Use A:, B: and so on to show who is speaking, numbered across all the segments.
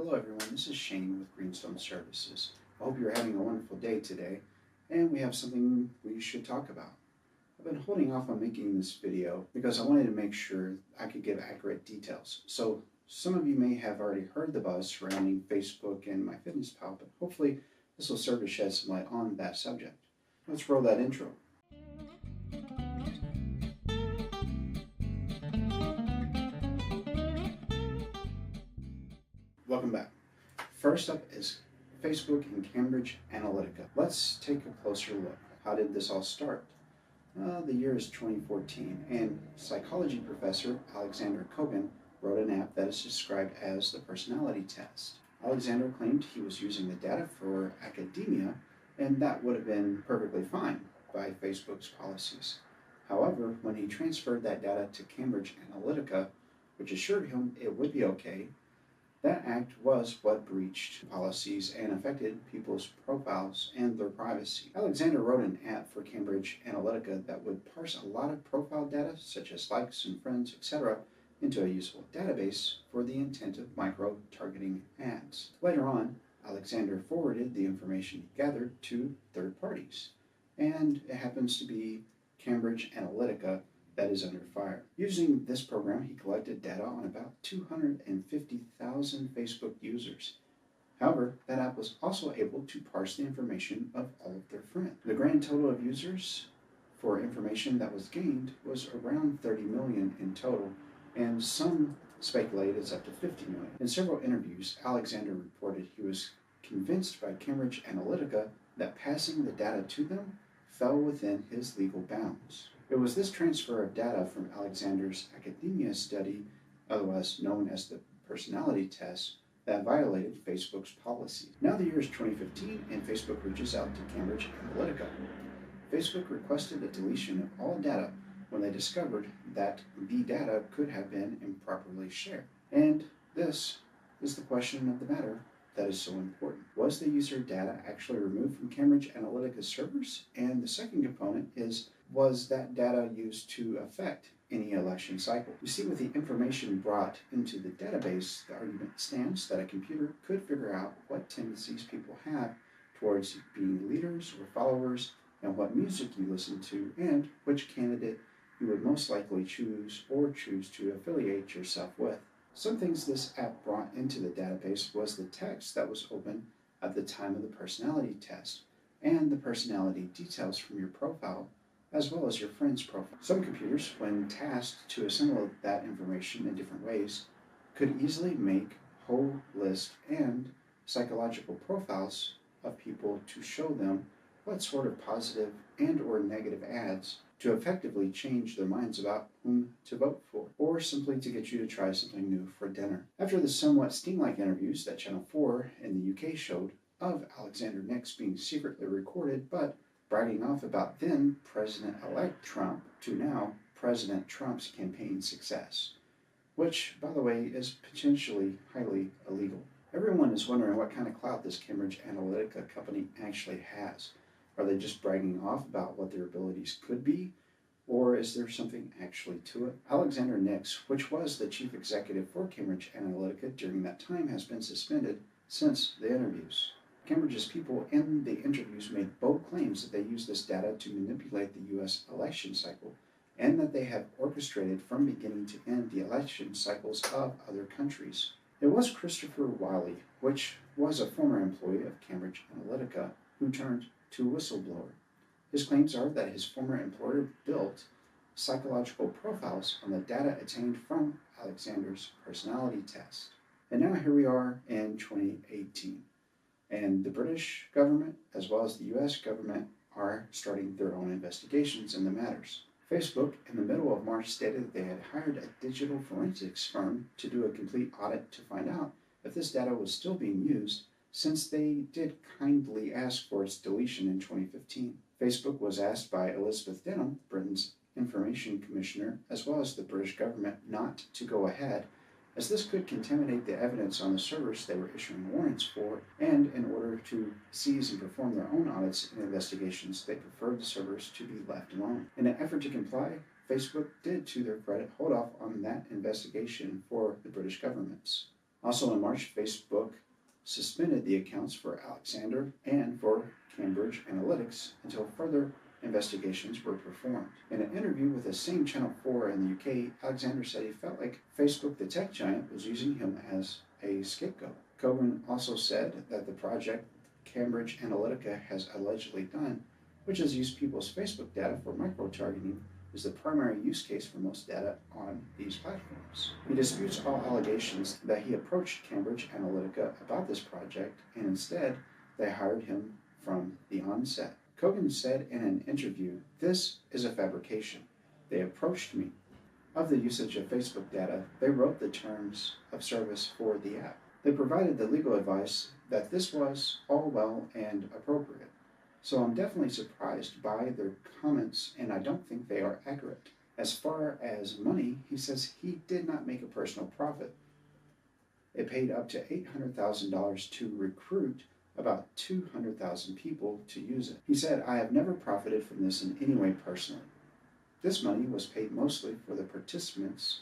A: Hello everyone, this is Shane with GreenStone Services. I hope you're having a wonderful day today, and we have something we should talk about. I've been holding off on making this video because I wanted to make sure I could give accurate details. So some of you may have already heard the buzz surrounding Facebook and MyFitnessPal, but hopefully this will serve to shed some light on that subject. Let's roll that intro. Welcome back. First up is Facebook and Cambridge Analytica. Let's take a closer look. How did this all start? The year is 2014, and psychology professor Aleksandr Kogan wrote an app that is described as the personality test. Aleksandr claimed he was using the data for academia, and that would have been perfectly fine by Facebook's policies. However, when he transferred that data to Cambridge Analytica, which assured him it would be okay, that act was what breached policies and affected people's profiles and their privacy. Aleksandr wrote an app for Cambridge Analytica that would parse a lot of profile data, such as likes and friends, etc., into a useful database for the intent of micro-targeting ads. Later on, Aleksandr forwarded the information he gathered to third parties, and it happens to be Cambridge Analytica that is under fire. Using this program, he collected data on about 250,000 Facebook users. However, that app was also able to parse the information of all of their friends. The grand total of users for information that was gained was around 30 million in total, and some speculate it's up to 50 million. In several interviews, Aleksandr reported he was convinced by Cambridge Analytica that passing the data to them fell within his legal bounds. It was this transfer of data from Aleksandr's academia study, otherwise known as the personality test, that violated Facebook's policy. Now the year is 2015, and Facebook reaches out to Cambridge Analytica. Facebook requested a deletion of all data when they discovered that the data could have been improperly shared. And this is the question of the matter that is so important. Was the user data actually removed from Cambridge Analytica's servers? And the second component is, was that data used to affect any election cycle? You see, with the information brought into the database, the argument stands that a computer could figure out what tendencies people have towards being leaders or followers, and what music you listen to, and which candidate you would most likely choose to affiliate yourself with. Some things this app brought into the database was the text that was open at the time of the personality test, and the personality details from your profile, as well as your friend's profile. Some computers, when tasked to assemble that information in different ways, could easily make whole list and psychological profiles of people to show them what sort of positive and or negative ads to effectively change their minds about whom to vote for, or simply to get you to try something new for dinner. After the somewhat sting-like interviews that Channel 4 in the UK showed of Alexander Nix being secretly recorded but bragging off about then President-elect Trump to now President Trump's campaign success, which, by the way, is potentially highly illegal. Everyone is wondering what kind of clout this Cambridge Analytica company actually has. Are they just bragging off about what their abilities could be, or is there something actually to it? Alexander Nix, which was the chief executive for Cambridge Analytica during that time, has been suspended since the interviews. Cambridge's people in the interviews made bold claims that they used this data to manipulate the U.S. election cycle, and that they have orchestrated from beginning to end the election cycles of other countries. It was Christopher Wylie, which was a former employee of Cambridge Analytica, who turned to whistleblower. His claims are that his former employer built psychological profiles on the data attained from Aleksandr's personality test. And now here we are in 2018, and the British government as well as the US government are starting their own investigations in the matters. Facebook, in the middle of March, stated that they had hired a digital forensics firm to do a complete audit to find out if this data was still being used, since they did kindly ask for its deletion in 2015. Facebook was asked by Elizabeth Denham, Britain's information commissioner, as well as the British government, not to go ahead, as this could contaminate the evidence on the servers they were issuing warrants for, and in order to seize and perform their own audits and investigations, they preferred the servers to be left alone. In an effort to comply, Facebook did, to their credit, hold off on that investigation for the British governments. Also in March, Facebook suspended the accounts for Aleksandr and for Cambridge Analytica until further investigations were performed. In an interview with the same Channel 4 in the UK, Aleksandr said he felt like Facebook, the tech giant, was using him as a scapegoat. Kogan also said that the project Cambridge Analytica has allegedly done, which is use people's Facebook data for micro-targeting, is the primary use case for most data on these platforms. He disputes all allegations that he approached Cambridge Analytica about this project, and instead they hired him from the onset. Kogan said in an interview, "This is a fabrication. They approached me. Of the usage of Facebook data, they wrote the terms of service for the app. They provided the legal advice that this was all well and appropriate. So I'm definitely surprised by their comments, and I don't think they are accurate. As far as money, he says he did not make a personal profit. It paid up to $800,000 to recruit about 200,000 people to use it. He said, I have never profited from this in any way personally. This money was paid mostly for the participants,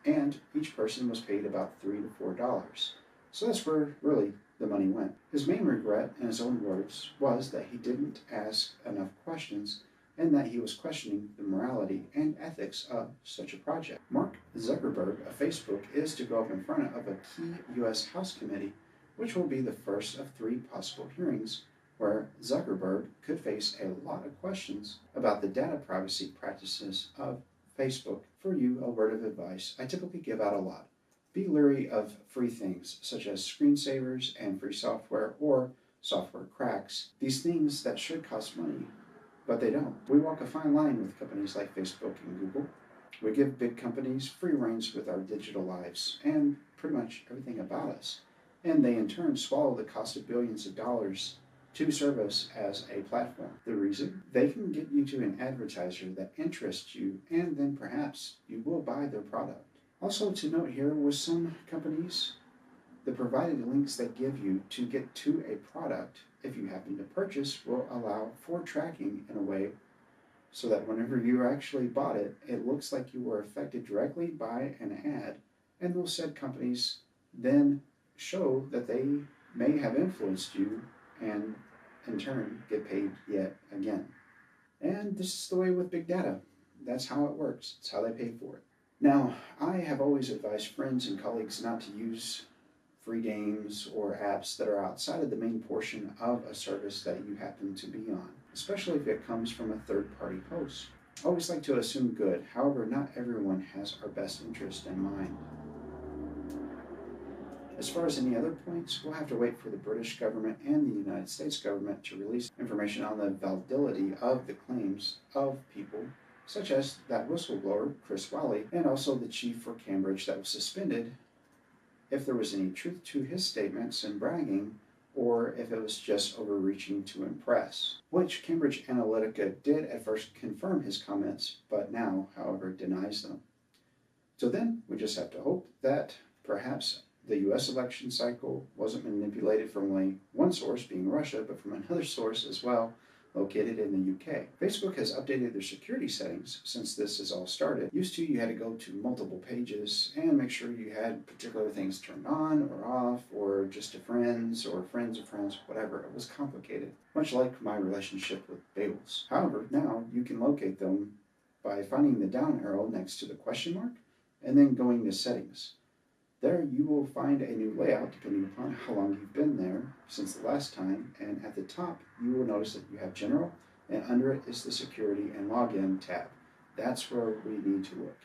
A: and each person was paid about $3 to $4. So that's where really the money went. His main regret, in his own words, was that he didn't ask enough questions and that he was questioning the morality and ethics of such a project. Mark Zuckerberg of Facebook is to go up in front of a key U.S. House committee, which will be the first of 3 possible hearings where Zuckerberg could face a lot of questions about the data privacy practices of Facebook. For you, a word of advice I typically give out a lot. Be leery of free things such as screensavers and free software or software cracks. These things that should cost money, but they don't. We walk a fine line with companies like Facebook and Google. We give big companies free reins with our digital lives and pretty much everything about us. And they in turn swallow the cost of billions of dollars to serve us as a platform. The reason? They can get you to an advertiser that interests you, and then perhaps you will buy their product. Also to note here, with some companies, the provided links they give you to get to a product, if you happen to purchase, will allow for tracking in a way so that whenever you actually bought it, it looks like you were affected directly by an ad, and those said companies then show that they may have influenced you and in turn get paid yet again. And this is the way with big data. That's how it works. It's how they pay for it. Now, I have always advised friends and colleagues not to use free games or apps that are outside of the main portion of a service that you happen to be on, especially if it comes from a third-party host. I always like to assume good, however, not everyone has our best interest in mind. As far as any other points, we'll have to wait for the British government and the United States government to release information on the validity of the claims of people such as that whistleblower, Wylie, and also the chief for Cambridge that was suspended, if there was any truth to his statements and bragging, or if it was just overreaching to impress, which Cambridge Analytica did at first confirm his comments, but now, however, denies them. So then, we just have to hope that perhaps the U.S. election cycle wasn't manipulated from only one source, being Russia, but from another source as well, located in the UK. Facebook has updated their security settings since this has all started. Used to, you had to go to multiple pages and make sure you had particular things turned on or off, or just to friends or friends of friends, whatever. It was complicated, much like my relationship with bagels. However, now you can locate them by finding the down arrow next to the question mark and then going to settings. There you will find a new layout depending upon how long you've been there since the last time, and at the top you will notice that you have General, and under it is the Security and Login tab. That's where we need to look.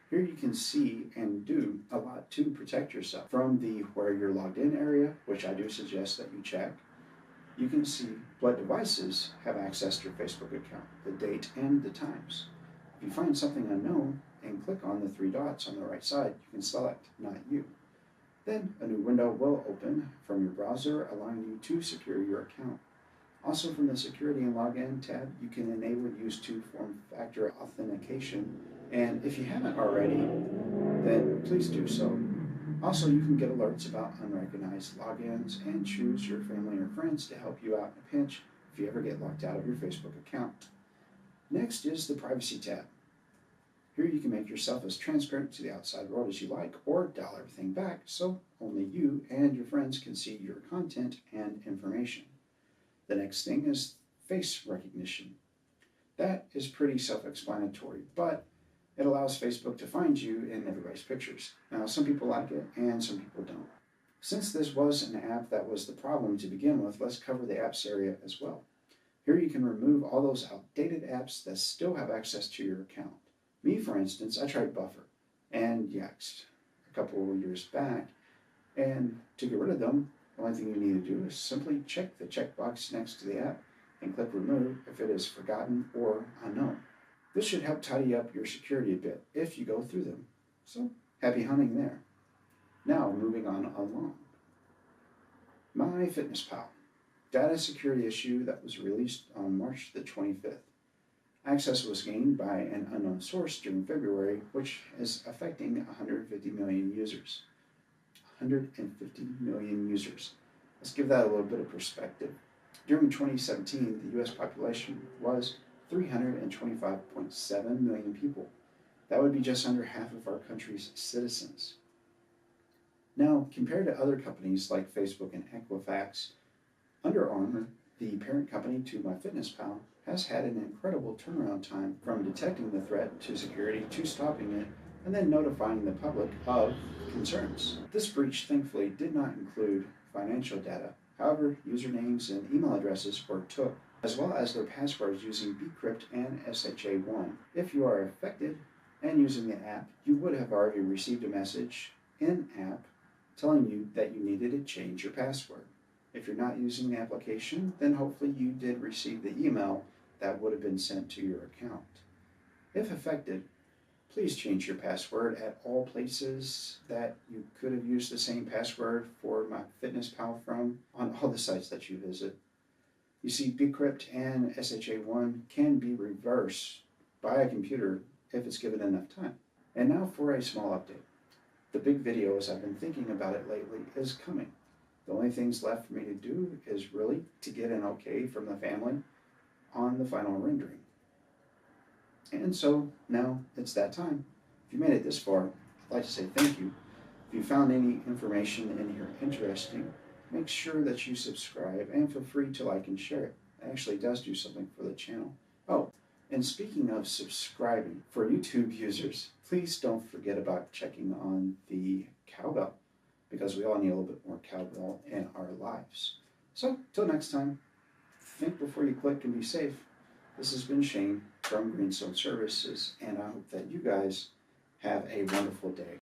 A: Here you can see and do a lot to protect yourself from the where you're logged in area, which I do suggest that you check. You can see what devices have access to your Facebook account, the date and the times. If you find something unknown, and click on the 3 dots on the right side, you can select Not You. Then a new window will open from your browser, allowing you to secure your account. Also from the Security and Login tab, you can enable use two-form factor authentication, and if you haven't already, then please do so. Also, you can get alerts about unrecognized logins and choose your family or friends to help you out in a pinch if you ever get locked out of your Facebook account. Next is the Privacy tab. Here you can make yourself as transparent to the outside world as you like, or dial everything back so only you and your friends can see your content and information. The next thing is face recognition. That is pretty self-explanatory, but it allows Facebook to find you in everybody's pictures. Now, some people like it and some people don't. Since this was an app that was the problem to begin with, let's cover the apps area as well. Here you can remove all those outdated apps that still have access to your account. Me, for instance, I tried Buffer and Yext a couple of years back, and to get rid of them, the only thing you need to do is simply check the checkbox next to the app and click remove if it is forgotten or unknown. This should help tidy up your security a bit if you go through them. So, happy hunting there. Now, moving on along. MyFitnessPal. Data security issue that was released on March the 25th. Access was gained by an unknown source during February, which is affecting 150 million users. 150 million users. Let's give that a little bit of perspective. During 2017, the U.S. population was 325.7 million people. That would be just under half of our country's citizens. Now, compared to other companies like Facebook and Equifax, Under Armour, the parent company to MyFitnessPal, has had an incredible turnaround time from detecting the threat to security to stopping it and then notifying the public of concerns. This breach thankfully did not include financial data. However, usernames and email addresses were took, as well as their passwords using bcrypt and SHA-1. If you are affected and using the app, you would have already received a message in-app telling you that you needed to change your password. If you're not using the application, then hopefully you did receive the email that would have been sent to your account. If affected, please change your password at all places that you could have used the same password for MyFitnessPal from on all the sites that you visit. You see, bcrypt and SHA-1 can be reversed by a computer if it's given enough time. And now for a small update. The big video, as I've been thinking about it lately, is coming. The only things left for me to do is really to get an okay from the family on the final rendering. And so now it's that time. If you made it this far, I'd like to say thank you. If you found any information in here interesting, make sure that you subscribe and feel free to like and share it. It actually does do something for the channel. Oh, and speaking of subscribing, for YouTube users, please don't forget about checking on the cowbell, because we all need a little bit more cowbell in our lives. So, till next time, think before you click and be safe. This has been Shane from GreenStone Services, and I hope that you guys have a wonderful day.